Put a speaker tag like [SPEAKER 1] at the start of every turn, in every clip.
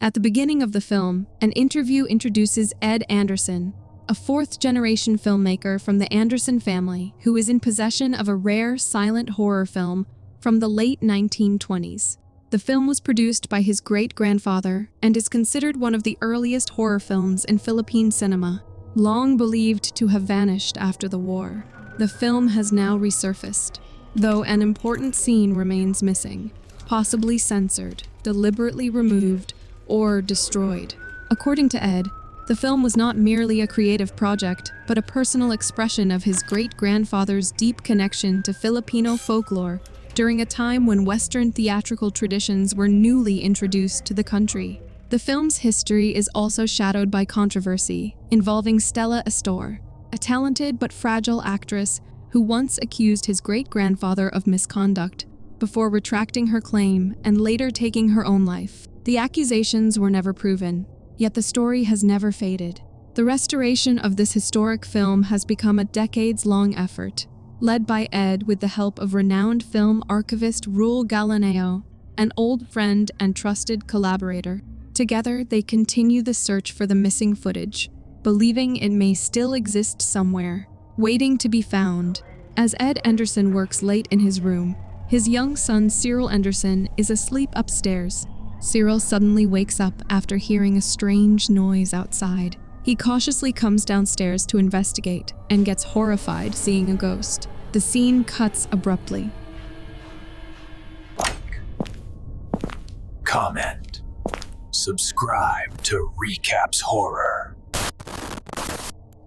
[SPEAKER 1] At the beginning of the film, an interview introduces Ed Anderson, a fourth-generation filmmaker from the Anderson family who is in possession of a rare silent horror film from the late 1920s. The film was produced by his great-grandfather and is considered one of the earliest horror films in Philippine cinema, long believed to have vanished after the war. The film has now resurfaced, though an important scene remains missing, possibly censored, deliberately removed, or destroyed. According to Ed, the film was not merely a creative project, but a personal expression of his great-grandfather's deep connection to Filipino folklore during a time when Western theatrical traditions were newly introduced to the country. The film's history is also shadowed by controversy involving Stella Astor, a talented but fragile actress who once accused his great-grandfather of misconduct before retracting her claim and later taking her own life. The accusations were never proven, yet the story has never faded. The restoration of this historic film has become a decades-long effort, led by Ed with the help of renowned film archivist Rule Galaneo, an old friend and trusted collaborator. Together, they continue the search for the missing footage, believing it may still exist somewhere, waiting to be found. As Ed Anderson works late in his room, his young son Cyril Anderson is asleep upstairs. Cyril suddenly wakes up after hearing a strange noise outside. He cautiously comes downstairs to investigate and gets horrified seeing a ghost. The scene cuts abruptly.
[SPEAKER 2] Like, comment, subscribe to Recapss Horror.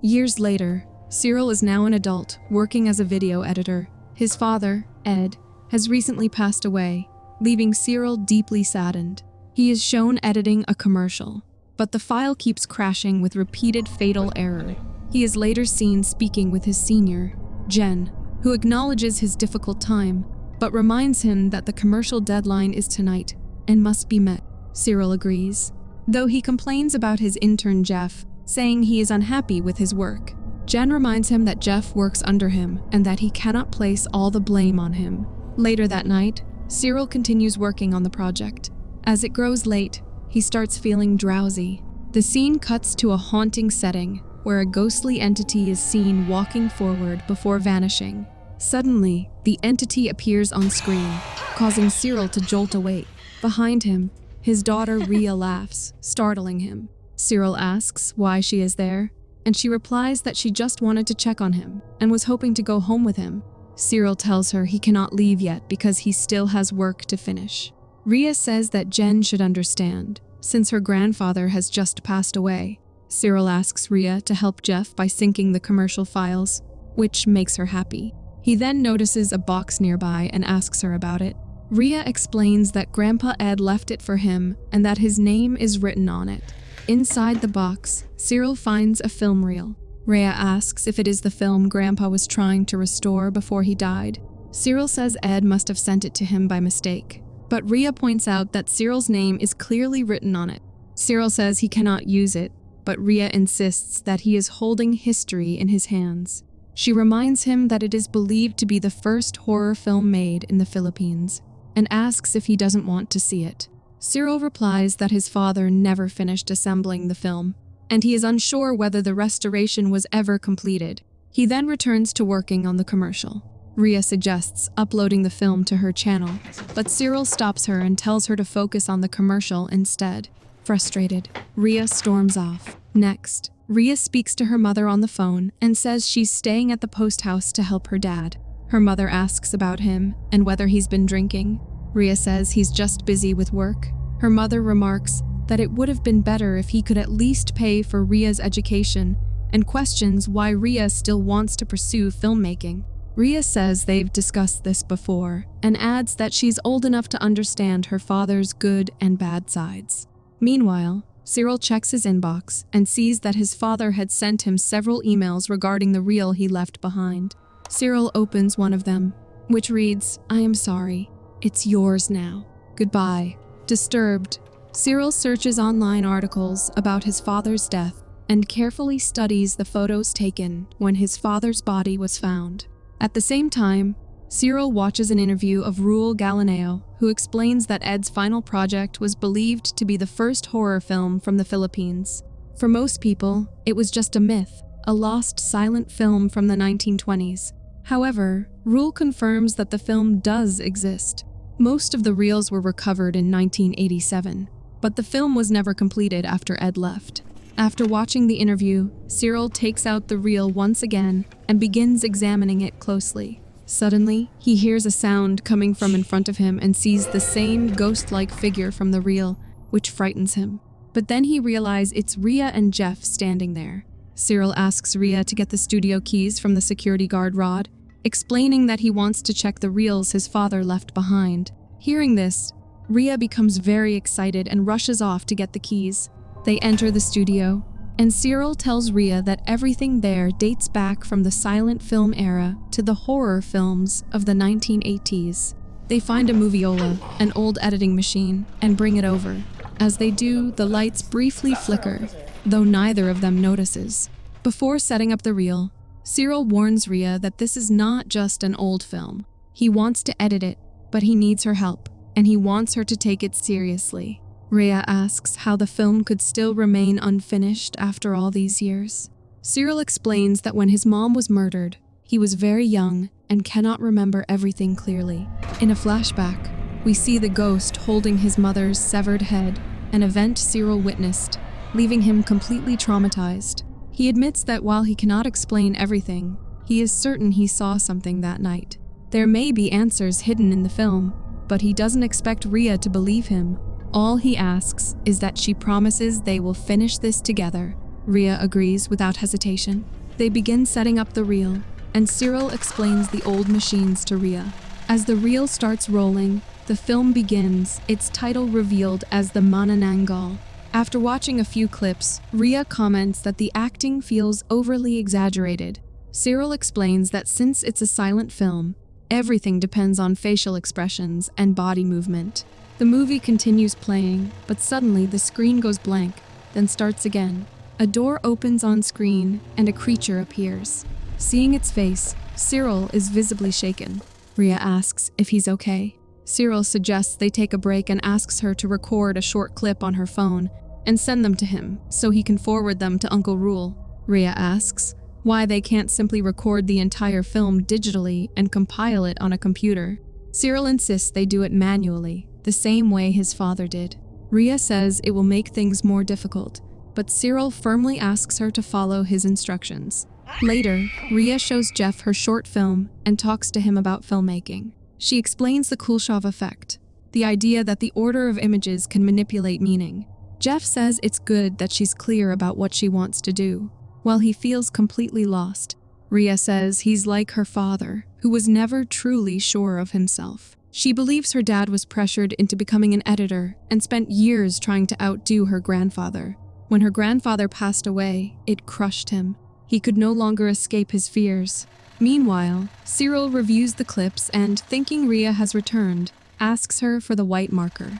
[SPEAKER 1] Years later, Cyril is now an adult working as a video editor. His father, Ed, has recently passed away, leaving Cyril deeply saddened. He is shown editing a commercial, but the file keeps crashing with repeated fatal error. He is later seen speaking with his senior, Jen, who acknowledges his difficult time, but reminds him that the commercial deadline is tonight and must be met. Cyril agrees, though he complains about his intern Jeff, saying he is unhappy with his work. Jen reminds him that Jeff works under him and that he cannot place all the blame on him. Later that night, Cyril continues working on the project. As it grows late, he starts feeling drowsy. The scene cuts to a haunting setting where a ghostly entity is seen walking forward before vanishing. Suddenly, the entity appears on screen, causing Cyril to jolt awake. Behind him, his daughter Rhea laughs, startling him. Cyril asks why she is there, and she replies that she just wanted to check on him and was hoping to go home with him. Cyril tells her he cannot leave yet because he still has work to finish. Rhea says that Jen should understand, since her grandfather has just passed away. Cyril asks Rhea to help Jeff by syncing the commercial files, which makes her happy. He then notices a box nearby and asks her about it. Rhea explains that Grandpa Ed left it for him and that his name is written on it. Inside the box, Cyril finds a film reel. Rhea asks if it is the film Grandpa was trying to restore before he died. Cyril says Ed must have sent it to him by mistake, but Rhea points out that Cyril's name is clearly written on it. Cyril says he cannot use it, but Rhea insists that he is holding history in his hands. She reminds him that it is believed to be the first horror film made in the Philippines, and asks if he doesn't want to see it. Cyril replies that his father never finished assembling the film, and he is unsure whether the restoration was ever completed. He then returns to working on the commercial. Rhea suggests uploading the film to her channel, but Cyril stops her and tells her to focus on the commercial instead. Frustrated, Rhea storms off. Next, Rhea speaks to her mother on the phone and says she's staying at the Posthouse to help her dad. Her mother asks about him and whether he's been drinking. Rhea says he's just busy with work. Her mother remarks that it would have been better if he could at least pay for Rhea's education and questions why Rhea still wants to pursue filmmaking. Rhea says they've discussed this before and adds that she's old enough to understand her father's good and bad sides. Meanwhile, Cyril checks his inbox and sees that his father had sent him several emails regarding the reel he left behind. Cyril opens one of them, which reads, "I am sorry. It's yours now. Goodbye." Disturbed, Cyril searches online articles about his father's death and carefully studies the photos taken when his father's body was found. At the same time, Cyril watches an interview of Raul Galileo, who explains that Ed's final project was believed to be the first horror film from the Philippines. For most people, it was just a myth, a lost silent film from the 1920s. However, Raul confirms that the film does exist. Most of the reels were recovered in 1987, but the film was never completed after Ed left. After watching the interview, Cyril takes out the reel once again and begins examining it closely. Suddenly, he hears a sound coming from in front of him and sees the same ghost-like figure from the reel, which frightens him. But then he realizes it's Rhea and Jeff standing there. Cyril asks Rhea to get the studio keys from the security guard Rod, explaining that he wants to check the reels his father left behind. Hearing this, Rhea becomes very excited and rushes off to get the keys. They enter the studio, and Cyril tells Rhea that everything there dates back from the silent film era to the horror films of the 1980s. They find a moviola, an old editing machine, and bring it over. As they do, the lights briefly flicker, though neither of them notices. Before setting up the reel, Cyril warns Rhea that this is not just an old film. He wants to edit it, but he needs her help, and he wants her to take it seriously. Rhea asks how the film could still remain unfinished after all these years. Cyril explains that when his mom was murdered, he was very young and cannot remember everything clearly. In a flashback, we see the ghost holding his mother's severed head, an event Cyril witnessed, leaving him completely traumatized. He admits that while he cannot explain everything, he is certain he saw something that night. There may be answers hidden in the film, but he doesn't expect Rhea to believe him. All he asks is that she promises they will finish this together. Rhea agrees without hesitation. They begin setting up the reel, and Cyril explains the old machines to Rhea. As the reel starts rolling, the film begins, its title revealed as The Manananggal. After watching a few clips, Rhea comments that the acting feels overly exaggerated. Cyril explains that since it's a silent film, everything depends on facial expressions and body movement. The movie continues playing, but suddenly the screen goes blank, then starts again. A door opens on screen, and a creature appears. Seeing its face, Cyril is visibly shaken. Rhea asks if he's okay. Cyril suggests they take a break and asks her to record a short clip on her phone and send them to him so he can forward them to Uncle Raul. Rhea asks why they can't simply record the entire film digitally and compile it on a computer. Cyril insists they do it manually, the same way his father did. Rhea says it will make things more difficult, but Cyril firmly asks her to follow his instructions. Later, Rhea shows Jeff her short film and talks to him about filmmaking. She explains the Kuleshov effect, the idea that the order of images can manipulate meaning. Jeff says it's good that she's clear about what she wants to do, while he feels completely lost. Rhea says he's like her father, who was never truly sure of himself. She believes her dad was pressured into becoming an editor and spent years trying to outdo her grandfather. When her grandfather passed away, it crushed him. He could no longer escape his fears. Meanwhile, Cyril reviews the clips and, thinking Rhea has returned, asks her for the white marker.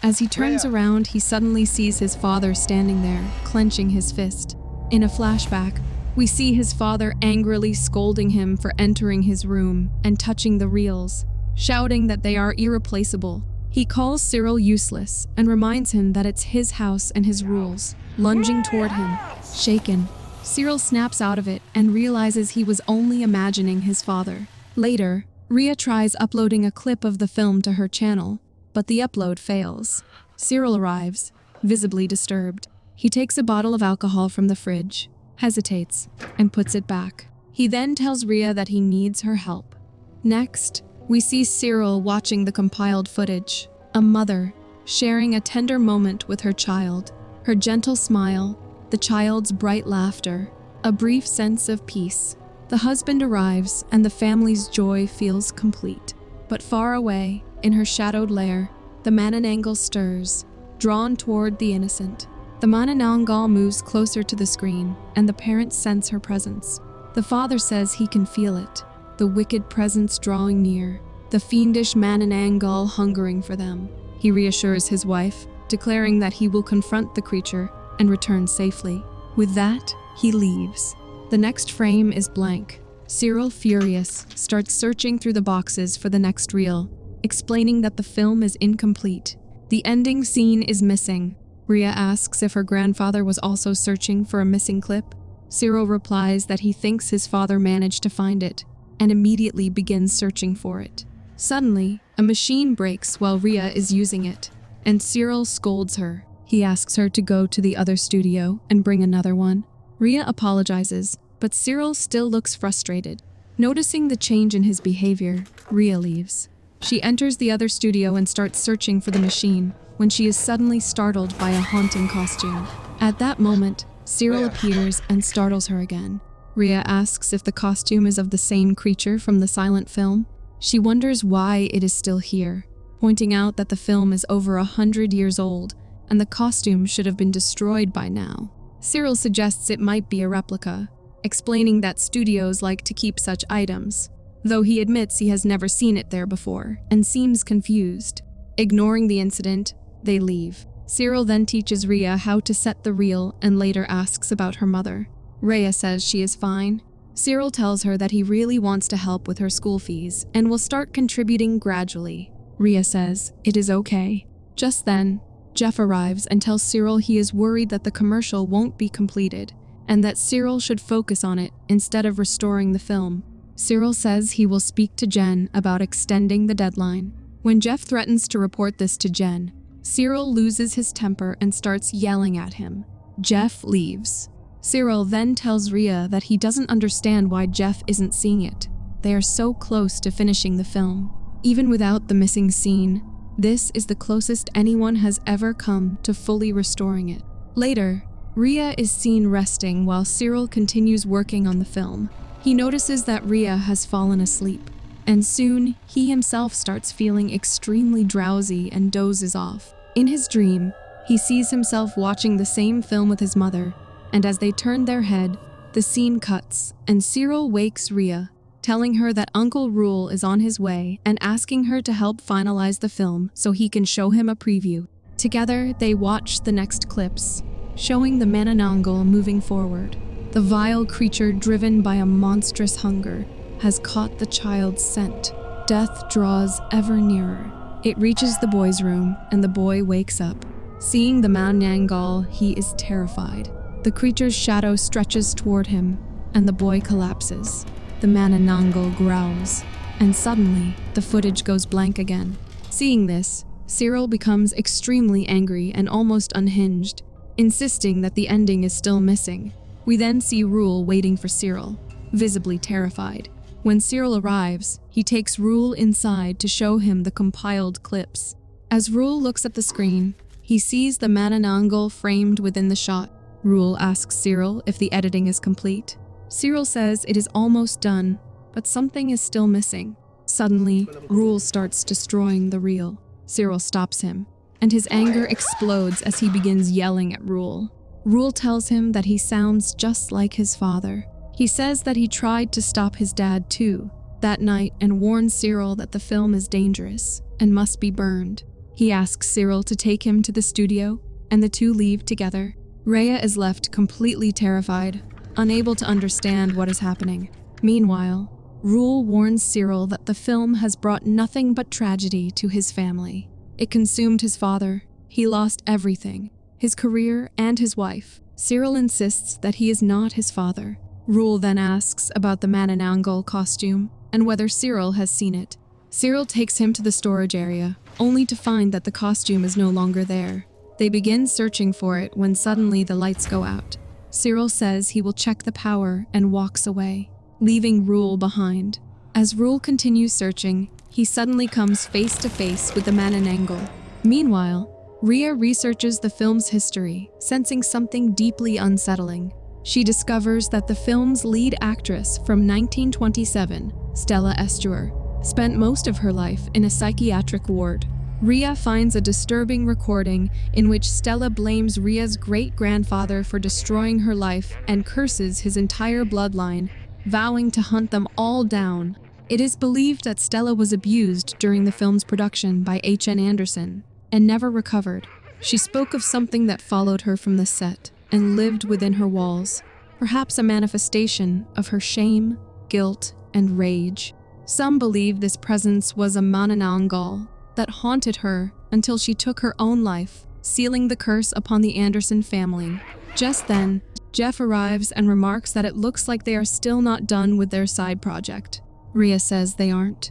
[SPEAKER 1] As he turns around, he suddenly sees his father standing there, clenching his fist. In a flashback, we see his father angrily scolding him for entering his room and touching the reels, shouting that they are irreplaceable. He calls Cyril useless and reminds him that it's his house and his rules. Lunging toward him, shaken, Cyril snaps out of it and realizes he was only imagining his father. Later, Rhea tries uploading a clip of the film to her channel, but the upload fails. Cyril arrives, visibly disturbed. He takes a bottle of alcohol from the fridge, hesitates, and puts it back. He then tells Rhea that he needs her help. Next, we see Cyril watching the compiled footage, a mother sharing a tender moment with her child, her gentle smile, the child's bright laughter, a brief sense of peace. The husband arrives and the family's joy feels complete. But far away, in her shadowed lair, the Manananggal stirs, drawn toward the innocent. The Manananggal moves closer to the screen, and the parents sense her presence. The father says he can feel it, the wicked presence drawing near, the fiendish Manananggal hungering for them. He reassures his wife, declaring that he will confront the creature and return safely. With that, he leaves. The next frame is blank. Cyril, furious, starts searching through the boxes for the next reel, explaining that the film is incomplete. The ending scene is missing. Rhea asks if her grandfather was also searching for a missing clip. Cyril replies that he thinks his father managed to find it, and immediately begins searching for it. Suddenly, a machine breaks while Rhea is using it, and Cyril scolds her. He asks her to go to the other studio and bring another one. Rhea apologizes, but Cyril still looks frustrated. Noticing the change in his behavior, Rhea leaves. She enters the other studio and starts searching for the machine, when she is suddenly startled by a haunting costume. At that moment, Cyril appears and startles her again. Rhea asks if the costume is of the same creature from the silent film. She wonders why it is still here, pointing out that the film is over 100 years old and the costume should have been destroyed by now. Cyril suggests it might be a replica, explaining that studios like to keep such items, though he admits he has never seen it there before and seems confused. Ignoring the incident, they leave. Cyril then teaches Rhea how to set the reel and later asks about her mother. Rhea says she is fine. Cyril tells her that he really wants to help with her school fees and will start contributing gradually. Rhea says it is okay. Just then, Jeff arrives and tells Cyril he is worried that the commercial won't be completed and that Cyril should focus on it instead of restoring the film. Cyril says he will speak to Jen about extending the deadline. When Jeff threatens to report this to Jen, Cyril loses his temper and starts yelling at him. Jeff leaves. Cyril then tells Rhea that he doesn't understand why Jeff isn't seeing it. They are so close to finishing the film. Even without the missing scene, this is the closest anyone has ever come to fully restoring it. Later, Rhea is seen resting while Cyril continues working on the film. He notices that Rhea has fallen asleep, and soon he himself starts feeling extremely drowsy and dozes off. In his dream, he sees himself watching the same film with his mother, and as they turn their head, the scene cuts, and Cyril wakes Rhea, telling her that Uncle Rule is on his way and asking her to help finalize the film so he can show him a preview. Together, they watch the next clips, showing the Manananggal moving forward. The vile creature, driven by a monstrous hunger, has caught the child's scent. Death draws ever nearer. It reaches the boy's room, and the boy wakes up. Seeing the Manananggal, he is terrified. The creature's shadow stretches toward him, and the boy collapses. The Manananggal growls, and suddenly, the footage goes blank again. Seeing this, Cyril becomes extremely angry and almost unhinged, insisting that the ending is still missing. We then see Rule waiting for Cyril, visibly terrified. When Cyril arrives, he takes Rule inside to show him the compiled clips. As Rule looks at the screen, he sees the Manananggal framed within the shot. Rule asks Cyril if the editing is complete. Cyril says it is almost done, but something is still missing. Suddenly, Rule starts destroying the reel. Cyril stops him, and his anger explodes as he begins yelling at Rule. Rule tells him that he sounds just like his father. He says that he tried to stop his dad too that night and warns Cyril that the film is dangerous and must be burned. He asks Cyril to take him to the studio, and the two leave together. Rhea is left completely terrified, unable to understand what is happening. Meanwhile, Rule warns Cyril that the film has brought nothing but tragedy to his family. It consumed his father. He lost everything, his career and his wife. Cyril insists that he is not his father. Rule then asks about the Manananggal costume and whether Cyril has seen it. Cyril takes him to the storage area, only to find that the costume is no longer there. They begin searching for it when suddenly the lights go out. Cyril says he will check the power and walks away, leaving Rule behind. As Rule continues searching, he suddenly comes face to face with the Manananggal. Meanwhile, Rhea researches the film's history, sensing something deeply unsettling. She discovers that the film's lead actress from 1927, Stella Estuer, spent most of her life in a psychiatric ward. Rhea finds a disturbing recording in which Stella blames Rhea's great-grandfather for destroying her life and curses his entire bloodline, vowing to hunt them all down. It is believed that Stella was abused during the film's production by H.N. Anderson and never recovered. She spoke of something that followed her from the set and lived within her walls, perhaps a manifestation of her shame, guilt, and rage. Some believe this presence was a manananggal that haunted her until she took her own life, sealing the curse upon the Anderson family. Just then, Jeff arrives and remarks that it looks like they are still not done with their side project. Rhea says they aren't.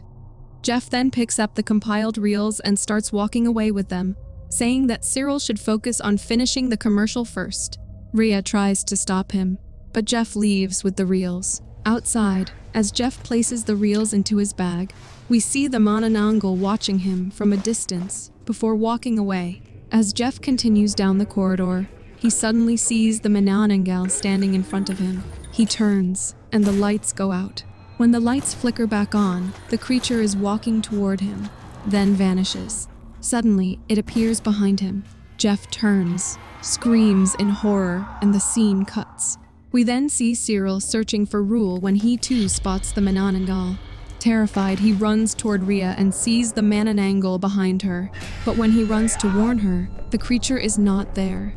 [SPEAKER 1] Jeff then picks up the compiled reels and starts walking away with them, saying that Cyril should focus on finishing the commercial first. Rhea tries to stop him, but Jeff leaves with the reels. Outside, as Jeff places the reels into his bag, we see the manananggal watching him from a distance before walking away. As Jeff continues down the corridor, he suddenly sees the manananggal standing in front of him. He turns, and the lights go out. When the lights flicker back on, the creature is walking toward him, then vanishes. Suddenly, it appears behind him. Jeff turns, screams in horror, and the scene cuts. We then see Cyril searching for Rule when he too spots the manananggal. Terrified, he runs toward Rhea and sees the manananggal behind her, but when he runs to warn her, the creature is not there.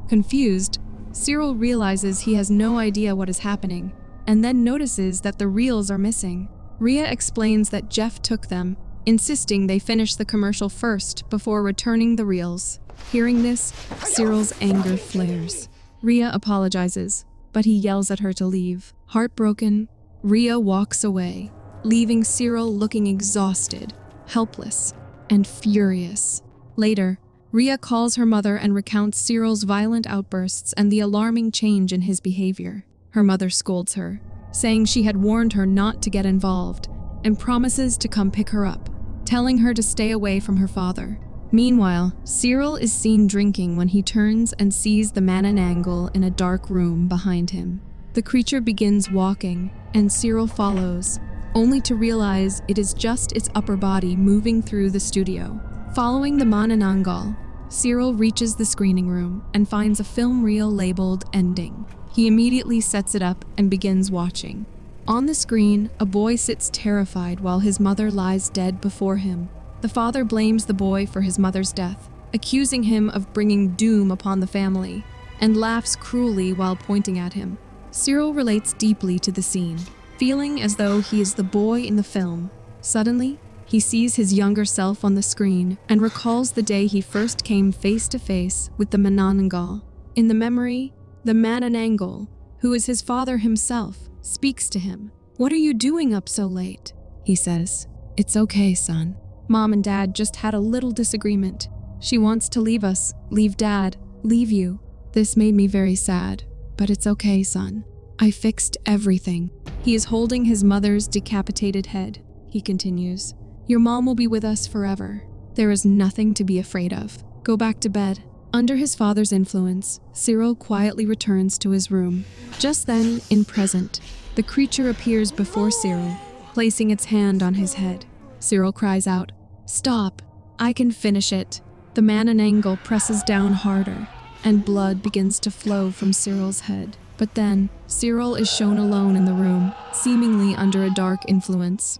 [SPEAKER 1] Confused, Cyril realizes he has no idea what is happening, and then notices that the reels are missing. Rhea explains that Jeff took them, insisting they finish the commercial first before returning the reels. Hearing this, Cyril's anger flares. Rhea apologizes, but he yells at her to leave. Heartbroken, Rhea walks away, leaving Cyril looking exhausted, helpless, and furious. Later, Rhea calls her mother and recounts Cyril's violent outbursts and the alarming change in his behavior. Her mother scolds her, saying she had warned her not to get involved, and promises to come pick her up, telling her to stay away from her father. Meanwhile, Cyril is seen drinking when he turns and sees the manananggal in a dark room behind him. The creature begins walking, and Cyril follows, only to realize it is just its upper body moving through the studio. Following the manananggal, Cyril reaches the screening room and finds a film reel labeled Ending. He immediately sets it up and begins watching. On the screen, a boy sits terrified while his mother lies dead before him. The father blames the boy for his mother's death, accusing him of bringing doom upon the family, and laughs cruelly while pointing at him. Cyril relates deeply to the scene, feeling as though he is the boy in the film. Suddenly, he sees his younger self on the screen and recalls the day he first came face to face with the manananggal. In the memory, the manananggal, who is his father himself, speaks to him. "What are you doing up so late?" he says. "It's okay, son. Mom and Dad just had a little disagreement. She wants to leave us, leave Dad, leave you. This made me very sad, but it's okay, son. I fixed everything." He is holding his mother's decapitated head. He continues, "Your mom will be with us forever. There is nothing to be afraid of. Go back to bed." Under his father's influence, Cyril quietly returns to his room. Just then, in present, the creature appears before Cyril, placing its hand on his head. Cyril cries out, "Stop! I can finish it." The manananggal presses down harder, and blood begins to flow from Cyril's head. But then, Cyril is shown alone in the room, seemingly under a dark influence.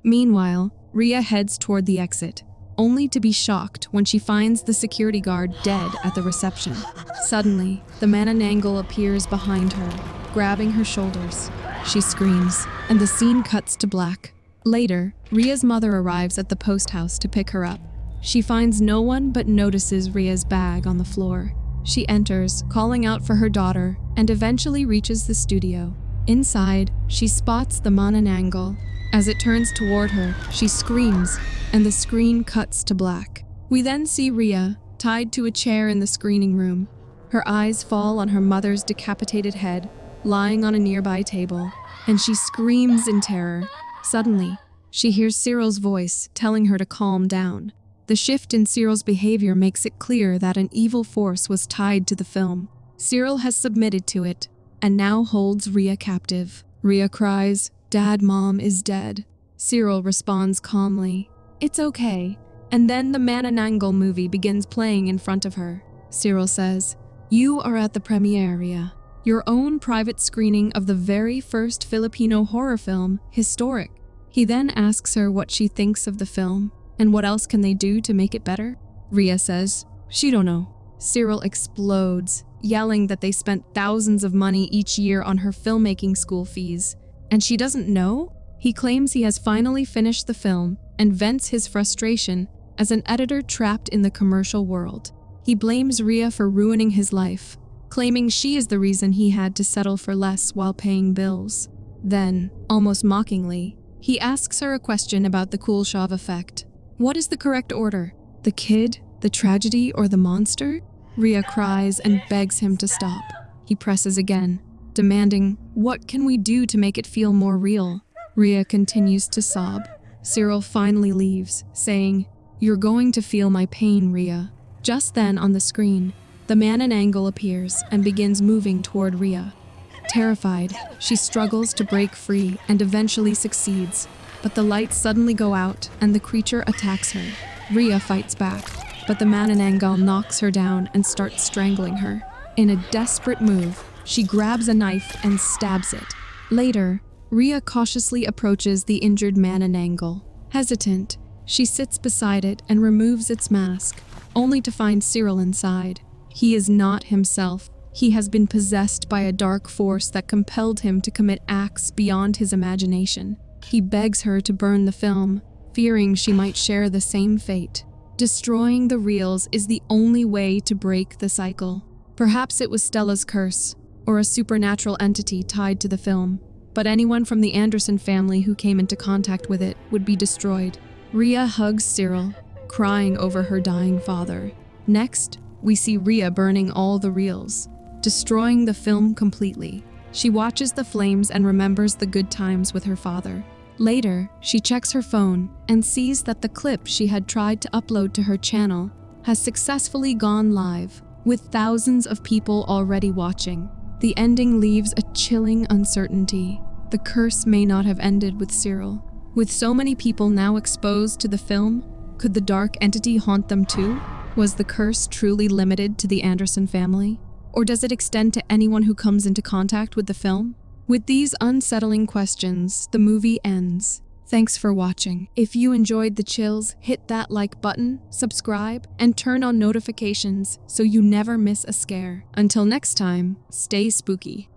[SPEAKER 1] Meanwhile, Rhea heads toward the exit, only to be shocked when she finds the security guard dead at the reception. Suddenly, the manananggal appears behind her, grabbing her shoulders. She screams, and the scene cuts to black. Later, Rhea's mother arrives at the Posthouse to pick her up. She finds no one but notices Rhea's bag on the floor. She enters, calling out for her daughter, and eventually reaches the studio. Inside, she spots the manananggal. As it turns toward her, she screams, and the screen cuts to black. We then see Rhea, tied to a chair in the screening room. Her eyes fall on her mother's decapitated head, lying on a nearby table, and she screams in terror. Suddenly, she hears Cyril's voice telling her to calm down. The shift in Cyril's behavior makes it clear that an evil force was tied to the film. Cyril has submitted to it, and now holds Rhea captive. Rhea cries, "Dad, Mom is dead." Cyril responds calmly, "It's okay." And then the manananggal movie begins playing in front of her. Cyril says, "You are at the premiere, Rhea. Your own private screening of the very first Filipino horror film, Historic." He then asks her what she thinks of the film, and what else can they do to make it better. Rhea says, "She don't know." Cyril explodes, yelling that they spent thousands of money each year on her filmmaking school fees, And she doesn't know? He claims he has finally finished the film and vents his frustration as an editor trapped in the commercial world. He blames Rhea for ruining his life, claiming she is the reason he had to settle for less while paying bills. Then, almost mockingly, he asks her a question about the Kuleshov effect. What is the correct order? The kid, the tragedy, or the monster? Rhea cries and begs him to stop. He presses again, demanding, "What can we do to make it feel more real?" Rhea continues to sob. Cyril finally leaves, saying, "You're going to feel my pain, Rhea." Just then, on the screen, the man in angle appears and begins moving toward Rhea. Terrified, she struggles to break free and eventually succeeds, but the lights suddenly go out and the creature attacks her. Rhea fights back, but the man in angle knocks her down and starts strangling her. In a desperate move, she grabs a knife and stabs it. Later, Rhea cautiously approaches the injured man in angle. Hesitant, she sits beside it and removes its mask, only to find Cyril inside. He is not himself. He has been possessed by a dark force that compelled him to commit acts beyond his imagination. He begs her to burn the film, fearing she might share the same fate. Destroying the reels is the only way to break the cycle. Perhaps it was Stella's curse, or a supernatural entity tied to the film, but anyone from the Anderson family who came into contact with it would be destroyed. Rhea hugs Cyril, crying over her dying father. Next, we see Rhea burning all the reels, destroying the film completely. She watches the flames and remembers the good times with her father. Later, she checks her phone and sees that the clip she had tried to upload to her channel has successfully gone live, with thousands of people already watching. The ending leaves a chilling uncertainty. The curse may not have ended with Cyril. With so many people now exposed to the film, could the dark entity haunt them too? Was the curse truly limited to the Anderson family? Or does it extend to anyone who comes into contact with the film? With these unsettling questions, the movie ends. Thanks for watching. If you enjoyed the chills, hit that like button, subscribe, and turn on notifications so you never miss a scare. Until next time, stay spooky.